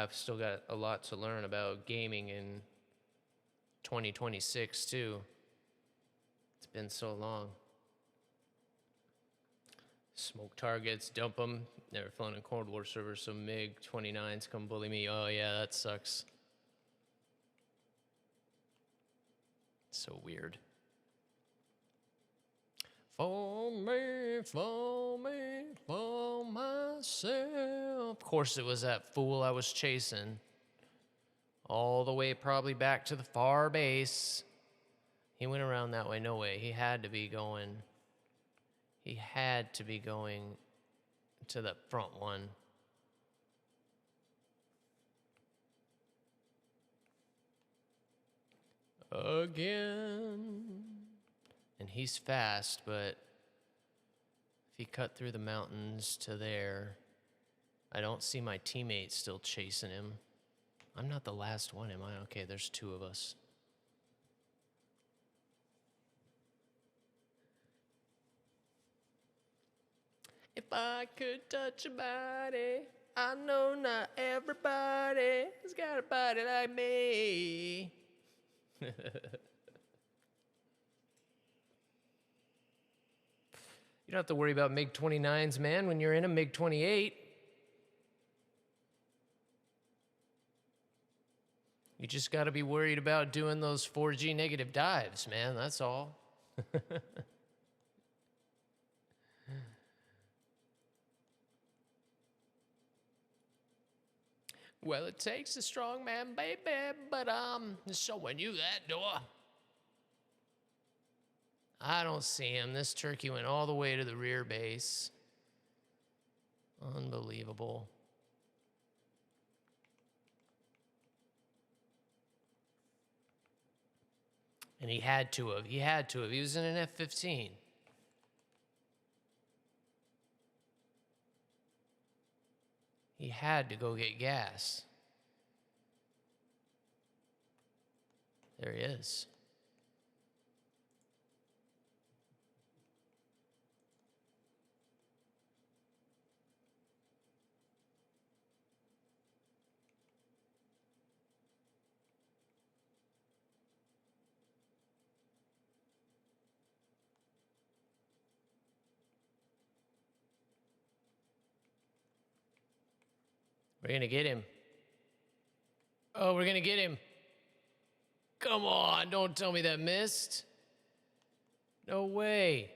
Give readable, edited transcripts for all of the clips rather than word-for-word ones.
I've still got a lot to learn about gaming in 2026 too. It's been so long. Smoke targets, dump them. Never flown in Cold War servers, so MiG-29s come bully me. Oh yeah, that sucks. So weird. For me, for me, for myself. Of course it was that fool I was chasing. All the way probably back to the far base. He went around that way. No way. He had to be going. He had to be going to the front one. Again. And he's fast, but if he cut through the mountains to there, I don't see my teammates still chasing him. I'm not the last one, am I? Okay, there's two of us. If I could touch a body, I know not everybody has got a body like me. You don't have to worry about MiG-29s, man, when you're in a MiG-28. You just got to be worried about doing those 4G negative dives, man, that's all. Well, it takes a strong man, baby, but showing you that door. I don't see him. This turkey went all the way to the rear base. Unbelievable. And he had to have. He had to have. He was in an F-15. He had to go get gas. There he is. We're gonna get him. Oh, we're gonna get him. Come on, don't tell me that missed. No way.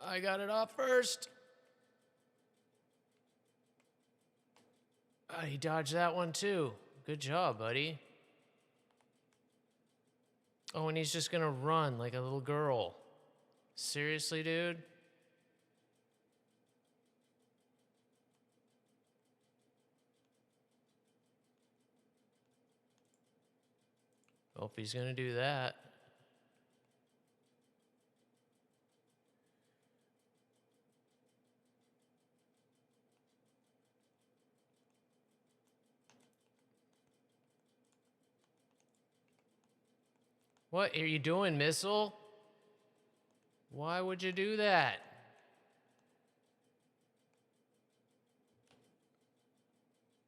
I got it off first. He dodged that one too. Good job, buddy. Oh, and he's just gonna run like a little girl. Seriously, dude? Well, if he's gonna do that. What are you doing, missile? Why would you do that?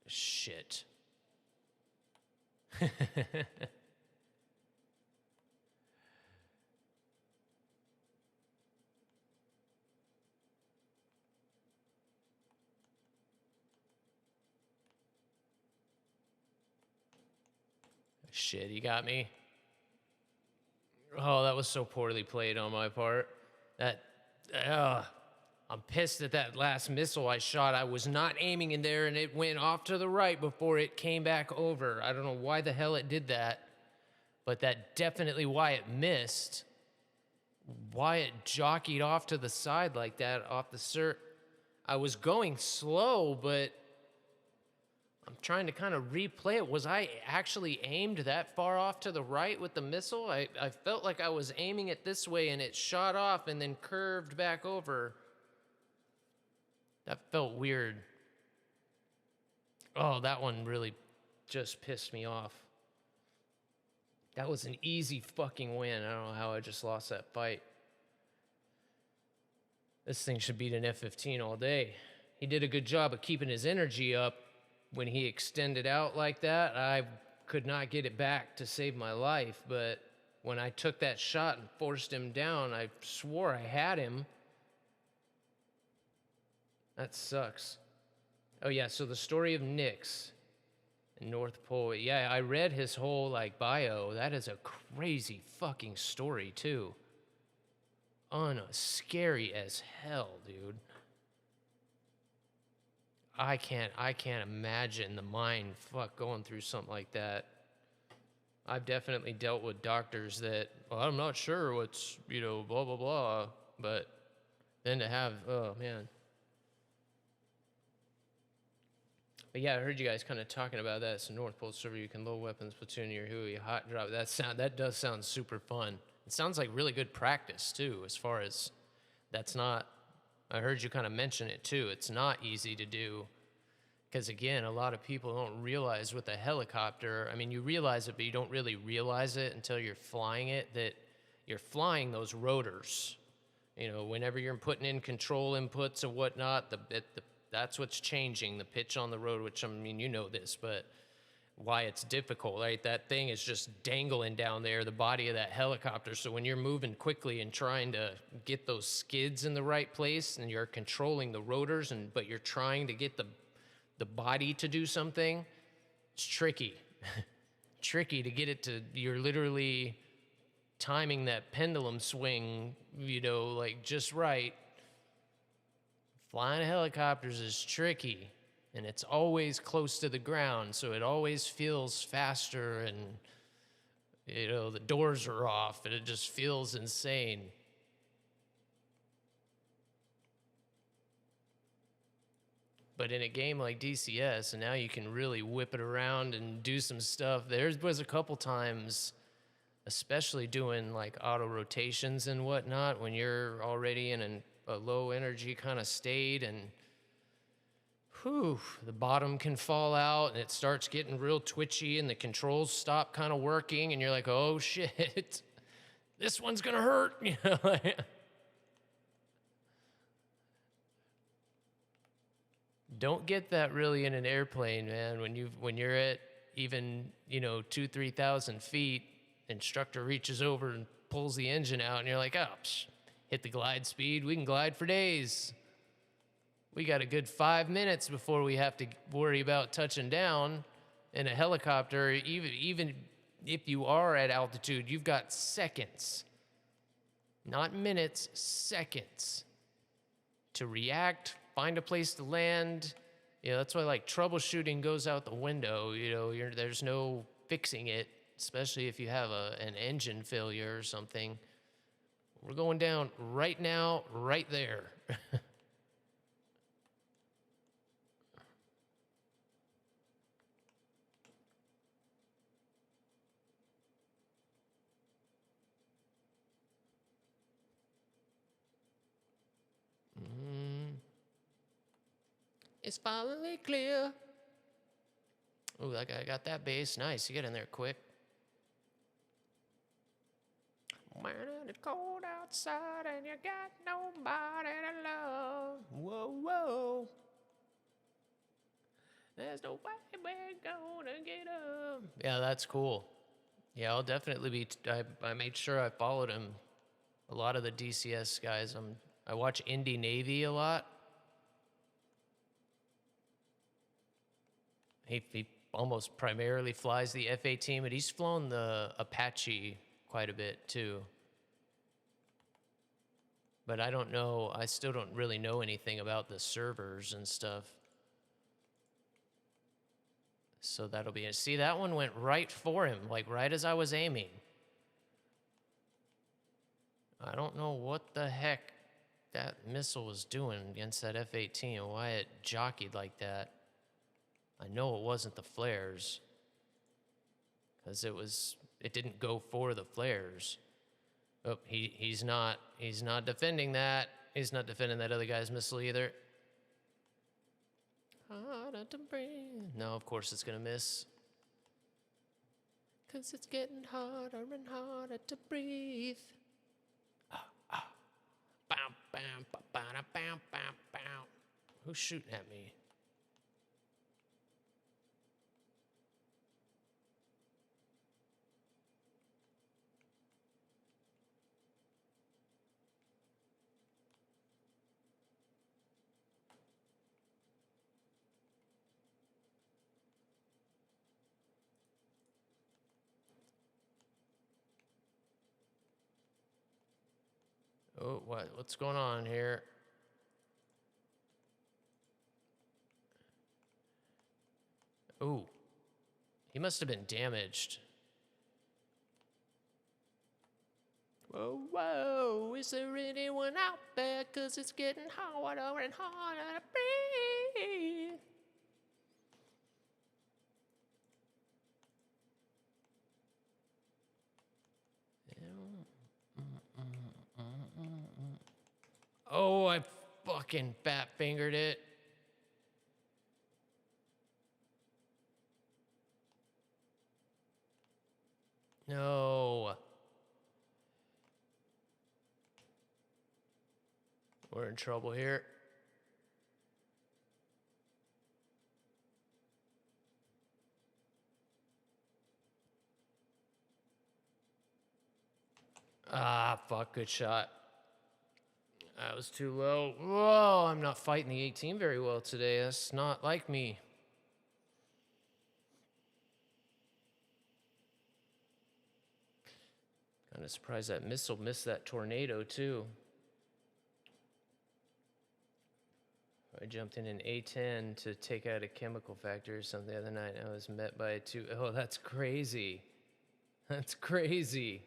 Shit. Shit, he got me. Oh, that was so poorly played on my part. I'm pissed at that last missile I shot. I was not aiming in there, and it went off to the right before it came back over. I don't know why the hell it did that, but that definitely why it missed. Why it jockeyed off to the side like that off the cert. I was going slow, but I'm trying to kind of replay it. Was I actually aimed that far off to the right with the missile? I felt like I was aiming it this way, and it shot off and then curved back over. That felt weird. Oh, that one really just pissed me off. That was an easy fucking win. I don't know how I just lost that fight. This thing should beat an F-15 all day. he did a good job of keeping his energy up when he extended out like that. I could not get it back to save my life, but when I took that shot and forced him down, I swore I had him. That sucks. Oh yeah, so the story of Nyx in North Pole. Yeah, I read his whole like bio. That is a crazy fucking story too. Scary as hell, dude. I can't imagine the mind going through something like that. I've definitely dealt with doctors that, well, I'm not sure what's, blah, blah, blah. But then to have, oh, man. But yeah, I heard you guys kind of talking about that. It's a North Pole server. You can load weapons, platoon your Hui, hot drop. That does sound super fun. It sounds like really good practice, too, as far as that's not, I heard you kind of mention it, too. It's not easy to do. Because again, a lot of people don't realize with a helicopter, I mean, you realize it, but you don't really realize it until you're flying it, that you're flying those rotors. Whenever you're putting in control inputs and whatnot, that's what's changing, the pitch on the road, which, I mean, you know this, but why it's difficult, right? That thing is just dangling down there, the body of that helicopter. So when you're moving quickly and trying to get those skids in the right place and you're controlling the rotors, but you're trying to get the body to do something, it's tricky. Tricky to get it to, you're literally timing that pendulum swing, like just right. Flying helicopters is tricky, and it's always close to the ground, so it always feels faster, and, the doors are off, and it just feels insane. But in a game like DCS, and now you can really whip it around and do some stuff. There was a couple times, especially doing like auto rotations and whatnot, when you're already in a low energy kind of state, and the bottom can fall out and it starts getting real twitchy and the controls stop kind of working, and you're like, oh shit, this one's gonna hurt. Don't get that really in an airplane, man. When you're at even 2,000-3,000 feet, instructor reaches over and pulls the engine out, and you're like, oh, hit the glide speed. We can glide for days. We got a good 5 minutes before we have to worry about touching down. In a helicopter, even if you are at altitude, you've got seconds, not minutes, seconds to react. Find a place to land. That's why like troubleshooting goes out the window. There's no fixing it, especially if you have an engine failure or something. We're going down right now, right there. It's finally clear. Oh, that guy got that bass. Nice. You get in there quick. When it's cold outside and you got nobody to love. Whoa, whoa. There's no way we're gonna get up. Yeah, that's cool. Yeah, I'll definitely be. I made sure I followed him. A lot of the DCS guys. I watch Indy Navy a lot. He almost primarily flies the F-18, but he's flown the Apache quite a bit too. But I don't know, I still don't really know anything about the servers and stuff. So that'll be it. See, that one went right for him, like right as I was aiming. I don't know what the heck that missile was doing against that F-18 and why it jockeyed like that. I know it wasn't the flares, because it didn't go for the flares. Oh, he's not defending that. He's not defending that other guy's missile either. Harder to breathe. No, of course it's gonna miss. 'Cause it's getting harder and harder to breathe. Bam, bam, ba, ba, bam, bam, bam. Who's shooting at me? Oh, what's going on here? Ooh, he must have been damaged. Whoa, whoa, is there anyone out there? 'Cause it's getting harder and harder to breathe. Oh, I fucking fat fingered it. No. We're in trouble here. Ah, fuck, good shot. That was too low. Whoa, I'm not fighting the 18 very well today. That's not like me. Kind of surprised that missile missed that tornado, too. I jumped in an A10 to take out a chemical factory or something the other night. I was met by a two. Oh, that's crazy. That's crazy.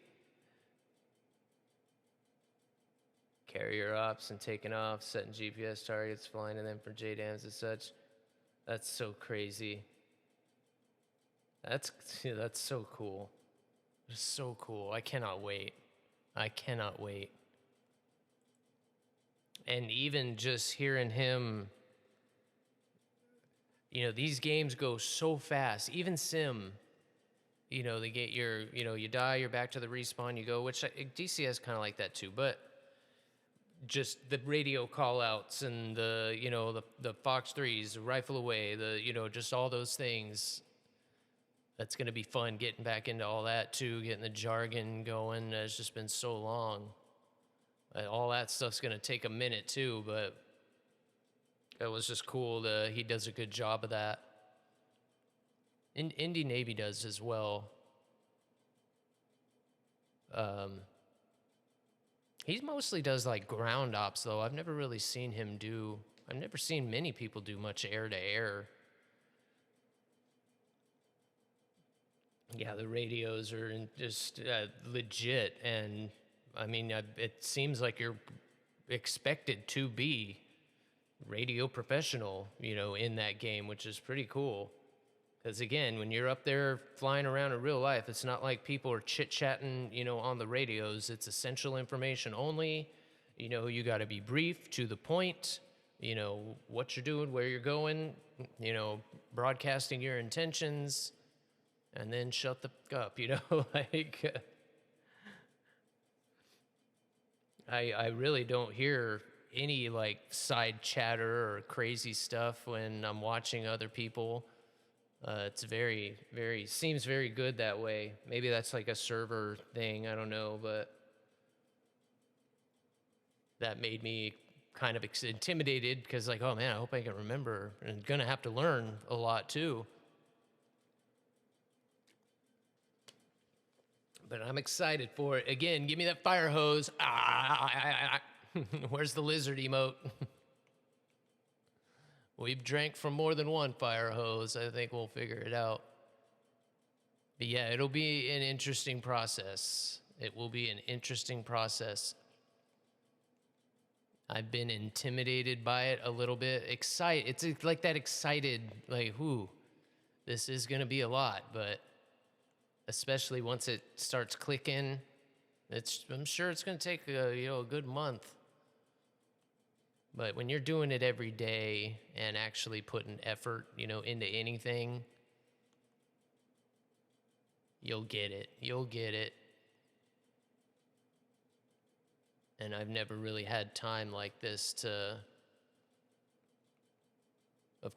Carrier ops and taking off, setting GPS targets, flying to them for JDAMs and such. That's so crazy. That's so cool. It's so cool. I cannot wait. I cannot wait. And even just hearing him, you know, these games go so fast. Even Sim, you know, they get your, you know, you die, you're back to the respawn, you go, which DCS kind of like that too, but just the radio call outs and the, you know, the Fox 3s, the rifle away, the, you know, just all those things. That's going to be fun getting back into all that too, getting the jargon going. It's just been so long. All that stuff's going to take a minute too, but it was just cool. He does a good job of that. Indy Navy does as well. He mostly does like ground ops though. I've never really seen him do, I've never seen many people do much air to air. Yeah, the radios are just legit, and I mean, it seems like you're expected to be radio professional, you know, in that game, which is pretty cool. Because again, when you're up there flying around in real life, it's not like people are chit-chatting, you know, on the radios. It's essential information only. You know, you got to be brief, to the point, you know, what you're doing, where you're going, you know, broadcasting your intentions, and then shut the fuck up, you know? Like, I really don't hear any, like, side chatter or crazy stuff when I'm watching other people. It's seems very good that way. Maybe that's like a server thing, I don't know, but that made me kind of intimidated because, like, oh man, I hope I can remember, and gonna have to learn a lot too. But I'm excited for it. Again, give me that fire hose. Where's the lizard emote? We've drank from more than one fire hose. I think we'll figure it out. But yeah, it'll be an interesting process. It will be an interesting process. I've been intimidated by it a little bit. It's like that excited, like, whoo, this is going to be a lot. But especially once it starts clicking, I'm sure it's going to take a good month. But when you're doing it every day and actually putting effort, you know, into anything, you'll get it. You'll get it. And I've never really had time like this to